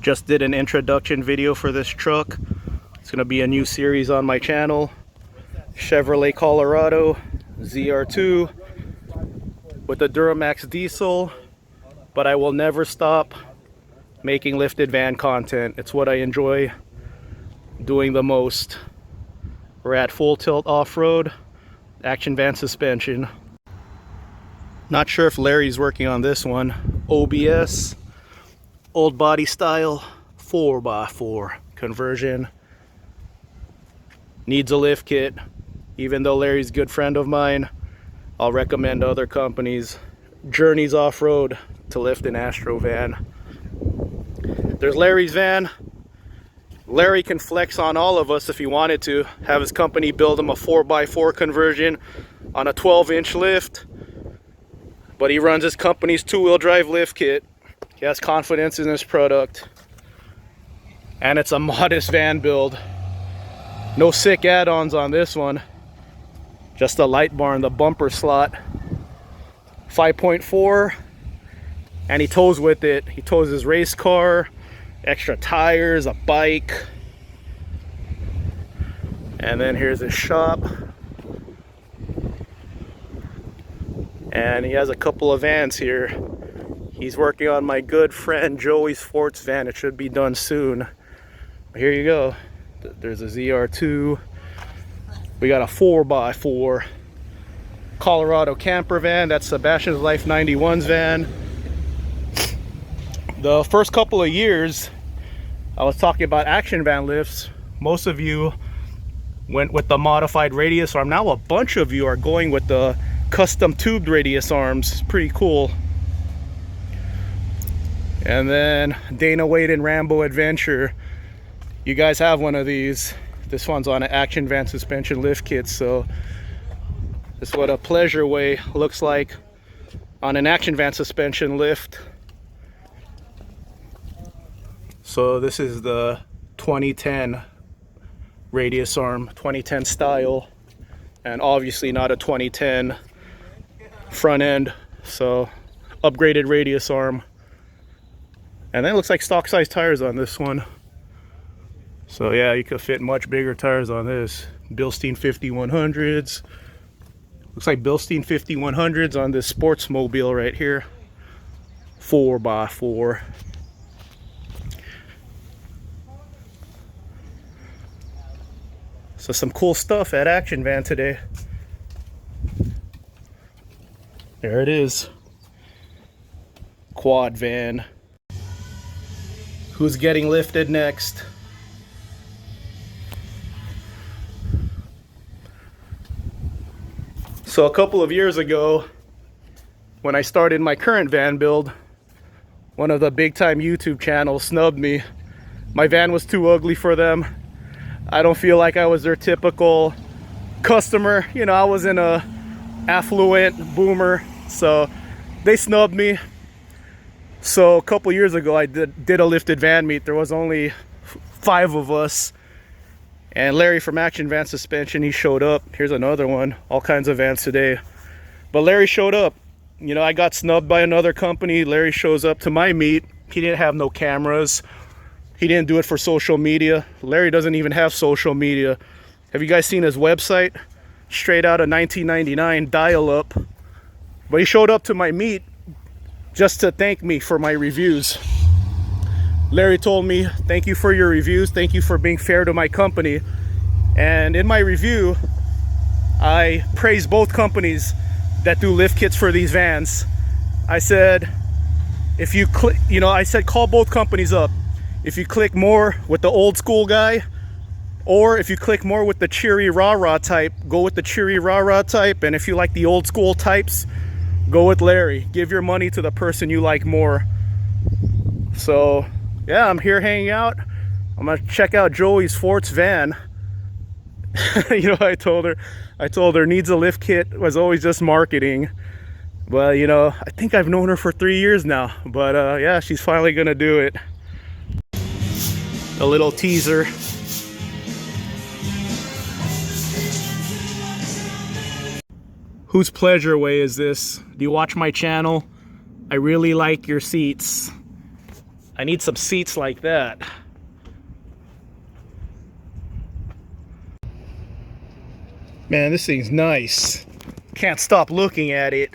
Just did an introduction video for this truck. It's gonna be a new series on my channel. Chevrolet Colorado ZR2 with a Duramax diesel, but I will never stop making lifted van content. It's what I enjoy doing the most. We're at full tilt off-road, action van suspension. Not sure if Larry's working on this one. OBS, old body style, 4x4 conversion. Needs a lift kit. Even though Larry's a good friend of mine, I'll recommend other companies. Journeys Off-Road to lift an Astro van. There's Larry's van. Larry can flex on all of us if he wanted to. Have his company build him a 4x4 conversion on a 12-inch lift. But he runs his company's two-wheel drive lift kit. He has confidence in his product. And it's a modest van build. No sick add-ons on this one. Just a light bar in the bumper slot. 5.4. And he tows with it. He tows his race car, extra tires, a bike. And then here's his shop. And he has a couple of vans here. He's working on my good friend Joey's Forts van. It should be done soon. Here you go. There's a ZR2. We got a 4x4 Colorado camper van. That's Sebastian's Life 91's van. The first couple of years I was talking about action van lifts. Most of you went with the modified radius arm. Now a bunch of you are going with the custom tubed radius arms. It's pretty cool. And then Dana Wade and Rambo Adventure. You guys have one of these. This one's on an action van suspension lift kit. So this is what a Pleasure Way looks like on an action van suspension lift. So this is the 2010 radius arm, 2010 style, and obviously not a 2010 front end. So upgraded radius arm. And then it looks like stock size tires on this one. So yeah, you could fit much bigger tires on this. Bilstein 5100s. Looks like Bilstein 5100s on this Sportsmobile right here. 4x4. So some cool stuff at Action Van today. There it is. Quad van. Who's getting lifted next? So a couple of years ago, when I started my current van build, one of the big time YouTube channels snubbed me. My van was too ugly for them. I don't feel like I was their typical customer. You know, I wasn't a affluent boomer, so they snubbed me. So a couple years ago, I did a lifted van meet. There was only 5 of us. And Larry from Action Van Suspension, he showed up. Here's another one. All kinds of vans today. But Larry showed up. You know, I got snubbed by another company. Larry shows up to my meet. He didn't have no cameras. He didn't do it for social media. Larry doesn't even have social media. Have you guys seen his website? Straight out of 1999, dial-up. But he showed up to my meet just to thank me for my reviews. Larry told me, thank you for your reviews. Thank you for being fair to my company. And in my review, I praised both companies that do lift kits for these vans. I said, if you click, you know, I said call both companies up. If you click more with the old school guy, or if you click more with the cheery rah-rah type, go with the cheery rah-rah type. And if you like the old school types, go with Larry. Give your money to the person you like more. So yeah, I'm here hanging out. I'm gonna check out Joey's Forts van. You know, I told her needs a lift kit was always just marketing. Well, you know, I think I've known her for 3 years now, but yeah, she's finally gonna do it. A little teaser. Whose Pleasure Way is this? Do you watch my channel? I really like your seats. I need some seats like that. Man, this thing's nice. Can't stop looking at it.